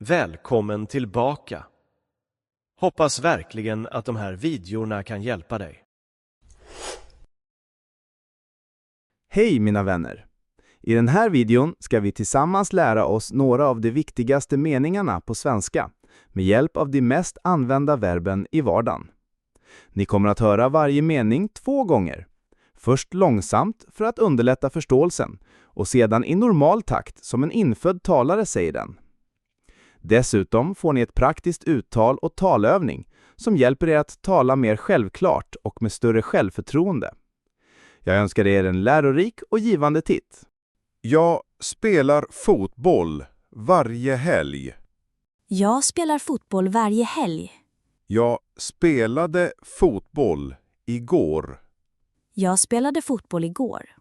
Välkommen tillbaka! Hoppas verkligen att de här videorna kan hjälpa dig. Hej mina vänner! I den här videon ska vi tillsammans lära oss några av de viktigaste meningarna på svenska med hjälp av de mest använda verben i vardagen. Ni kommer att höra varje mening 2 gånger. Först långsamt för att underlätta förståelsen och sedan i normal takt som en infödd talare säger den. Dessutom får ni ett praktiskt uttal och talövning som hjälper er att tala mer självklart och med större självförtroende. Jag önskar er en lärorik och givande titt. Jag spelar fotboll varje helg. Jag spelar fotboll varje helg. Jag spelade fotboll igår. Jag spelade fotboll igår.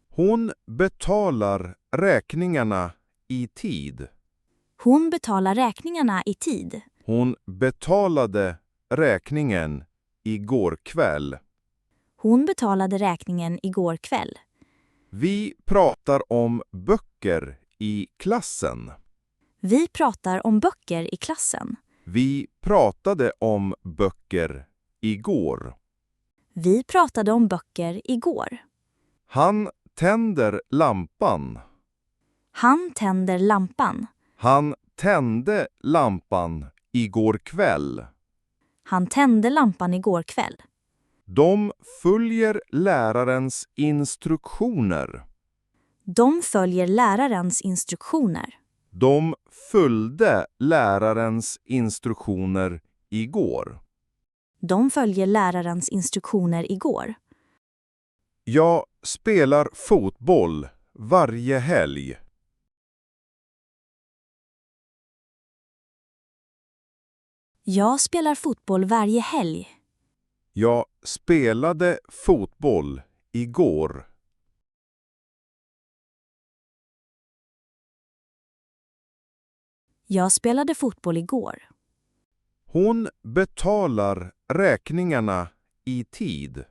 Hon betalar räkningarna i tid. Hon betalar räkningarna i tid. Hon betalade räkningen igår kväll. Hon betalade räkningen igår kväll. Vi pratar om böcker i klassen. Vi pratar om böcker i klassen. Vi pratade om böcker igår. Vi pratade om böcker igår. Han tänder lampan. Han tänder lampan. Han tände lampan igår kväll. Han tände lampan igår kväll. De följer lärarens instruktioner. De följer lärarens instruktioner. De följde lärarens instruktioner igår. De följer lärarens instruktioner igår. Jag spelar fotboll varje helg. Jag spelar fotboll varje helg. Jag spelade fotboll igår. Jag spelade fotboll igår. Hon betalar räkningarna i tid.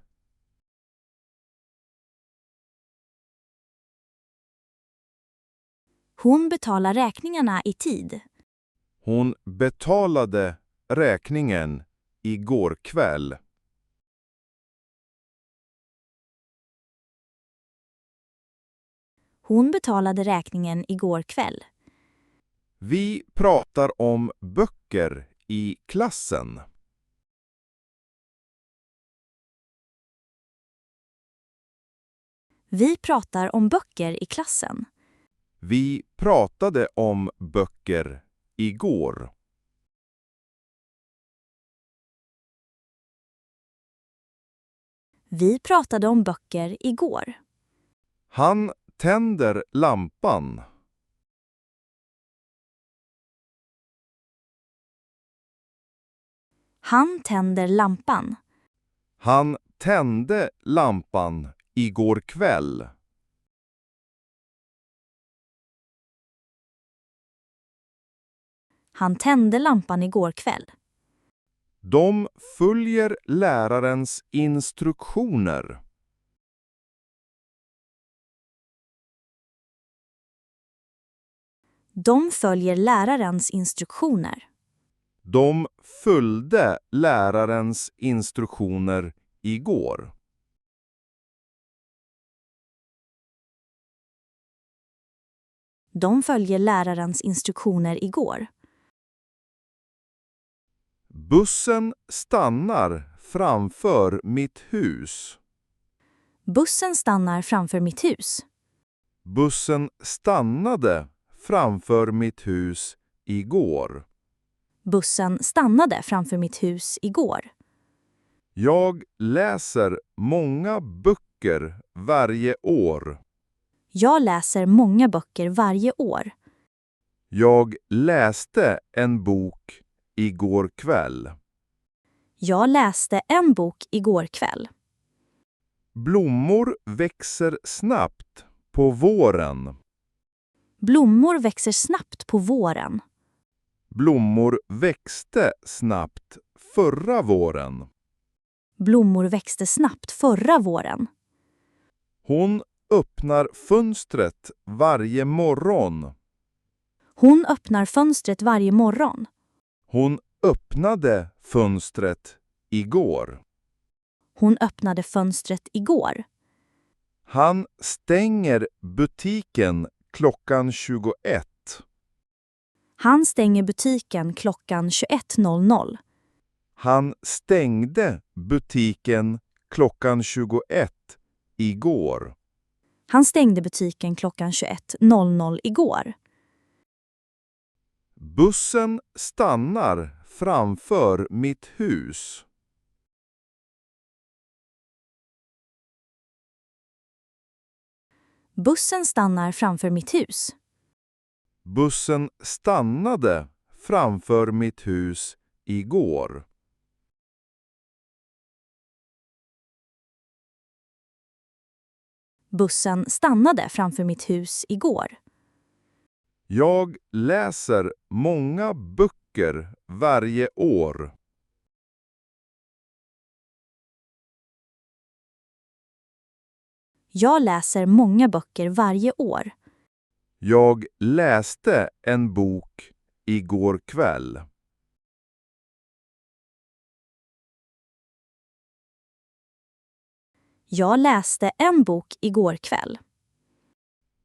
Hon betalar räkningarna i tid. Hon betalade räkningen igår kväll. Hon betalade räkningen igår kväll. Vi pratar om böcker i klassen. Vi pratar om böcker i klassen. Vi pratade om böcker igår. Vi pratade om böcker igår. Han tänder lampan. Han tänder lampan. Han tände lampan igår kväll. Han tände lampan igår kväll. De följer lärarens instruktioner. De följer lärarens instruktioner. De följde lärarens instruktioner igår. De följer lärarens instruktioner igår. Bussen stannar framför mitt hus. Bussen stannar framför mitt hus. Bussen stannade framför mitt hus igår. Bussen stannade framför mitt hus igår. Jag läser många böcker varje år. Jag läser många böcker varje år. Jag läste en bok igår kväll. Jag läste en bok igår kväll. Blommor växer snabbt på våren. Blommor växer snabbt på våren. Blommor växte snabbt förra våren. Blommor växte snabbt förra våren. Hon öppnar fönstret varje morgon. Hon öppnar fönstret varje morgon. Hon öppnade fönstret igår. Hon öppnade fönstret igår. Han stänger butiken klockan 21. Han stänger butiken klockan 21:00. Han stängde butiken klockan 21 igår. Han stängde butiken klockan 21:00 igår. Bussen stannar framför mitt hus. Bussen stannar framför mitt hus. Bussen stannade framför mitt hus igår. Bussen stannade framför mitt hus igår. Jag läser många böcker varje år. Jag läser många böcker varje år. Jag läste en bok igår kväll. Jag läste en bok igår kväll.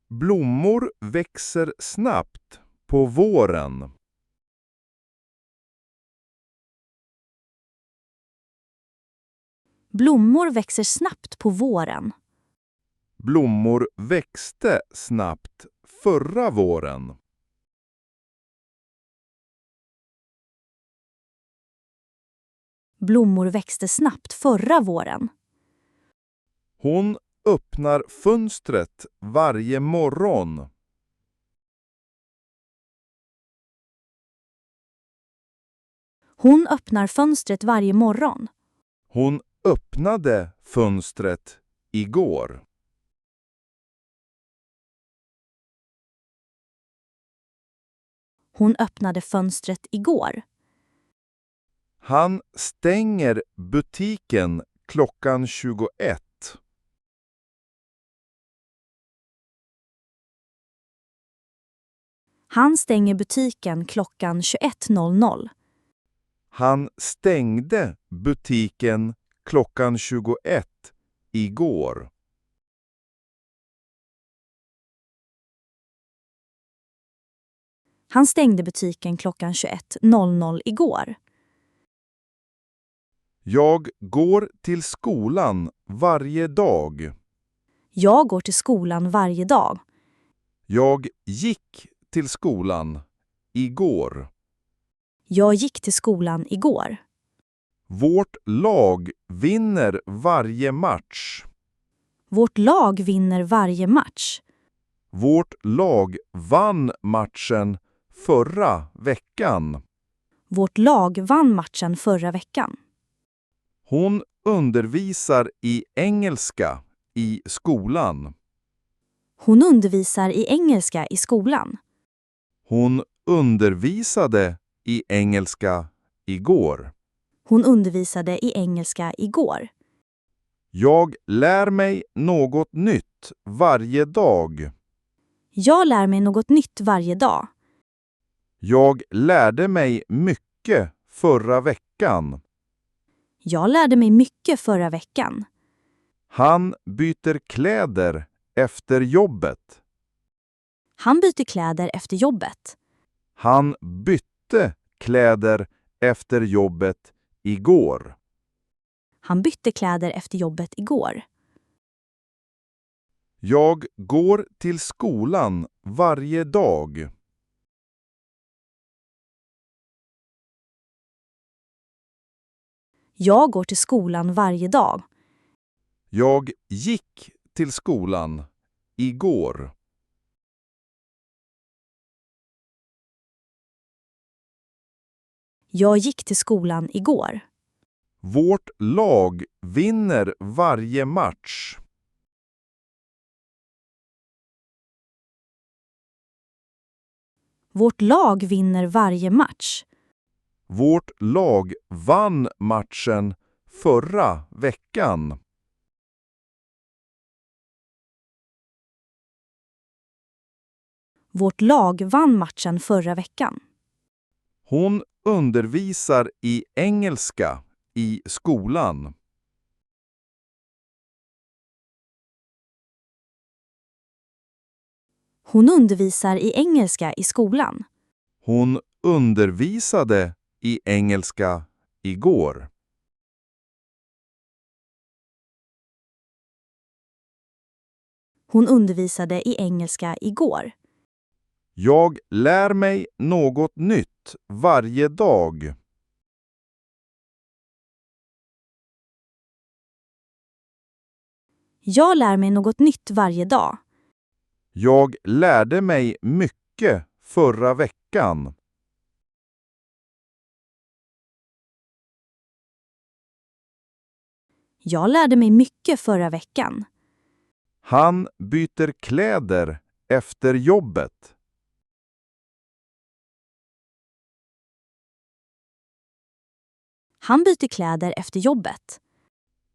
Blommor växer snabbt på våren. Blommor växer snabbt på våren. Blommor växte snabbt förra våren. Blommor växte snabbt förra våren. Hon öppnar fönstret varje morgon. Hon öppnar fönstret varje morgon. Hon öppnade fönstret igår. Hon öppnade fönstret igår. Han stänger butiken klockan 21. Han stänger butiken klockan 21:00. Han stängde butiken klockan 21 igår. Han stängde butiken klockan 21:00 igår. Jag går till skolan varje dag. Jag går till skolan varje dag. Jag gick till skolan igår. Jag gick till skolan igår. Vårt lag vinner varje match. Vårt lag vinner varje match. Vårt lag vann matchen förra veckan. Vårt lag vann matchen förra veckan. Hon undervisar i engelska i skolan. Hon undervisar i engelska i skolan. Hon undervisade i engelska igår. Hon undervisade i engelska igår. Jag lär mig något nytt varje dag. Jag lär mig något nytt varje dag. Jag lärde mig mycket förra veckan. Jag lärde mig mycket förra veckan. Han byter kläder efter jobbet. Han byter kläder efter jobbet. Han bytte kläder efter jobbet igår. Han bytte kläder efter jobbet igår. Jag går till skolan varje dag. Jag går till skolan varje dag. Jag gick till skolan igår. Jag gick till skolan igår. Vårt lag vinner varje match. Vårt lag vinner varje match. Vårt lag vann matchen förra veckan. Vårt lag vann matchen förra veckan. Hon undervisar i engelska i skolan. Hon undervisar i engelska i skolan. Hon undervisade i engelska igår. Hon undervisade i engelska igår. Jag lär mig något nytt varje dag. Jag lär mig något nytt varje dag. Jag lärde mig mycket förra veckan. Jag lärde mig mycket förra veckan. Han byter kläder efter jobbet. Han byter kläder efter jobbet.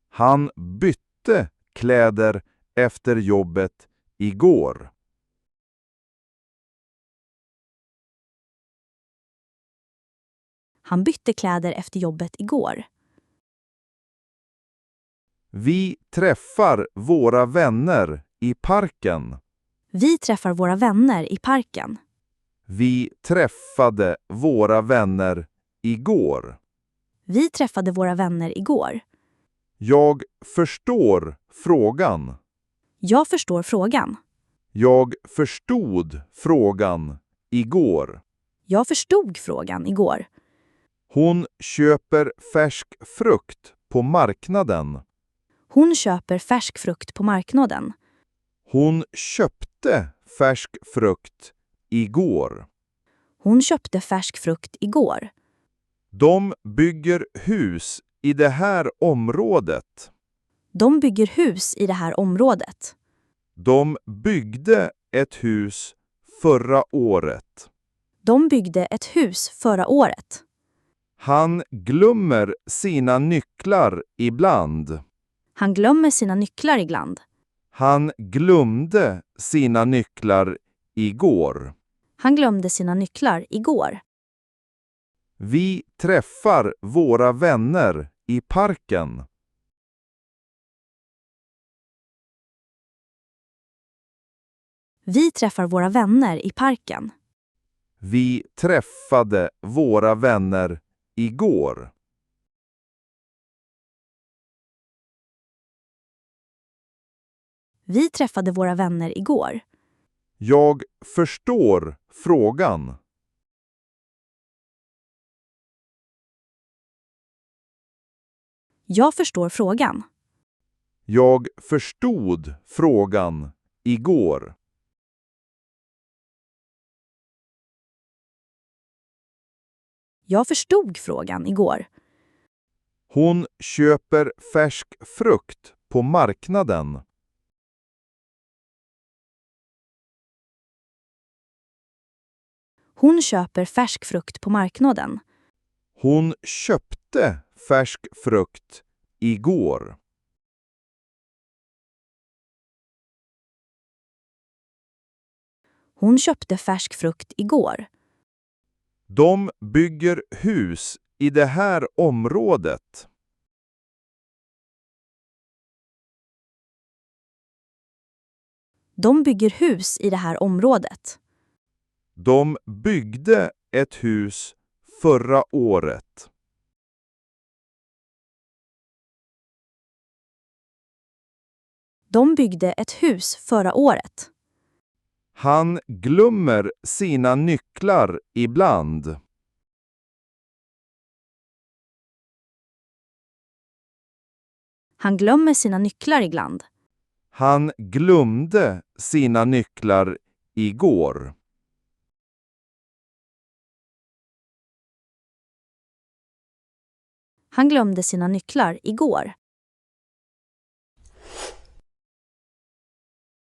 Han bytte kläder efter jobbet igår. Han bytte kläder efter jobbet igår. Vi träffar våra vänner i parken. Vi träffar våra vänner i parken. Vi träffade våra vänner igår. Vi träffade våra vänner igår. Jag förstår frågan. Jag förstår frågan. Jag förstod frågan igår. Jag förstod frågan igår. Hon köper färsk frukt på marknaden. Hon köper färsk frukt på marknaden. Hon köpte färsk frukt igår. Hon köpte färsk frukt igår. De bygger hus i det här området. De bygger hus i det här området. De byggde ett hus förra året. De byggde ett hus förra året. Han glömmer sina nycklar ibland. Han glömmer sina nycklar ibland. Han glömde sina nycklar igår. Han glömde sina nycklar igår. Vi träffar våra vänner i parken. Vi träffar våra vänner i parken. Vi träffade våra vänner igår. Vi träffade våra vänner igår. Jag förstår frågan. Jag förstår frågan. Jag förstod frågan igår. Jag förstod frågan igår. Hon köper färsk frukt på marknaden. Hon köper färsk frukt på marknaden. Hon köpte färsk frukt igår. Hon köpte färsk frukt igår. De bygger hus i det här området. De bygger hus i det här området. De byggde ett hus förra året. De byggde ett hus förra året. Han glömmer sina nycklar ibland. Han glömmer sina nycklar ibland. Han glömde sina nycklar igår. Han glömde sina nycklar igår.